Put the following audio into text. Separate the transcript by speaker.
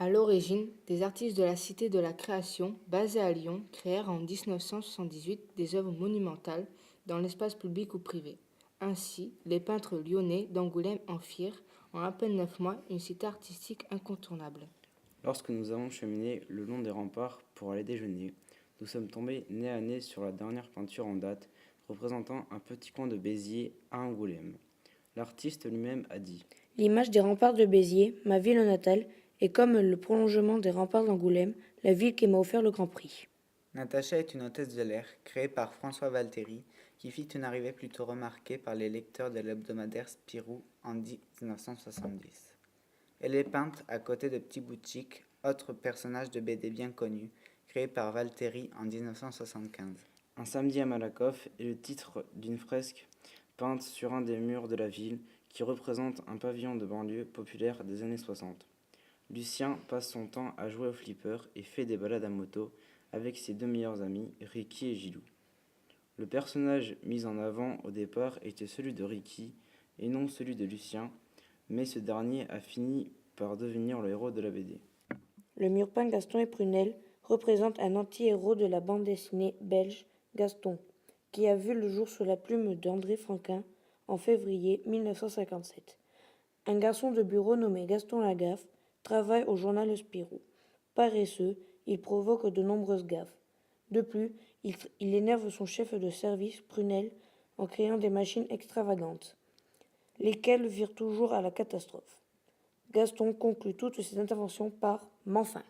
Speaker 1: À l'origine, des artistes de la Cité de la Création, basés à Lyon, créèrent en 1978 des œuvres monumentales dans l'espace public ou privé. Ainsi, les peintres lyonnais d'Angoulême en firent, en à peine 9 mois, une cité artistique incontournable.
Speaker 2: Lorsque nous avons cheminé le long des remparts pour aller déjeuner, nous sommes tombés nez à nez sur la dernière peinture en date représentant un petit coin de Béziers à Angoulême. L'artiste lui-même a dit:
Speaker 3: L'image des remparts de Béziers, ma ville natale, est comme le prolongement des remparts d'Angoulême, la ville qui m'a offert le Grand Prix.
Speaker 4: Natacha est une hôtesse de l'air créée par François Valtéry qui fit une arrivée plutôt remarquée par les lecteurs de l'hebdomadaire Spirou en 1970. Elle est peinte à côté de Petit Bout-Chic, autre personnage de BD bien connu, créé par Valtéry en 1975.
Speaker 2: Un samedi à Malakoff est le titre d'une fresque peinte sur un des murs de la ville qui représente un pavillon de banlieue populaire des années 60. Lucien passe son temps à jouer au flipper et fait des balades à moto avec ses deux meilleurs amis, Ricky et Gilou. Le personnage mis en avant au départ était celui de Ricky et non celui de Lucien, mais ce dernier a fini par devenir le héros de la BD.
Speaker 3: Le mur peint Gaston et Prunelle représente un anti-héros de la bande dessinée belge Gaston, qui a vu le jour sous la plume d'André Franquin en février 1957. Un garçon de bureau nommé Gaston Lagaffe travaille au journal Le Spirou. Paresseux, il provoque de nombreuses gaffes. De plus, il énerve son chef de service, Prunelle, en créant des machines extravagantes, lesquelles virent toujours à la catastrophe. Gaston conclut toutes ses interventions par « mais enfin ».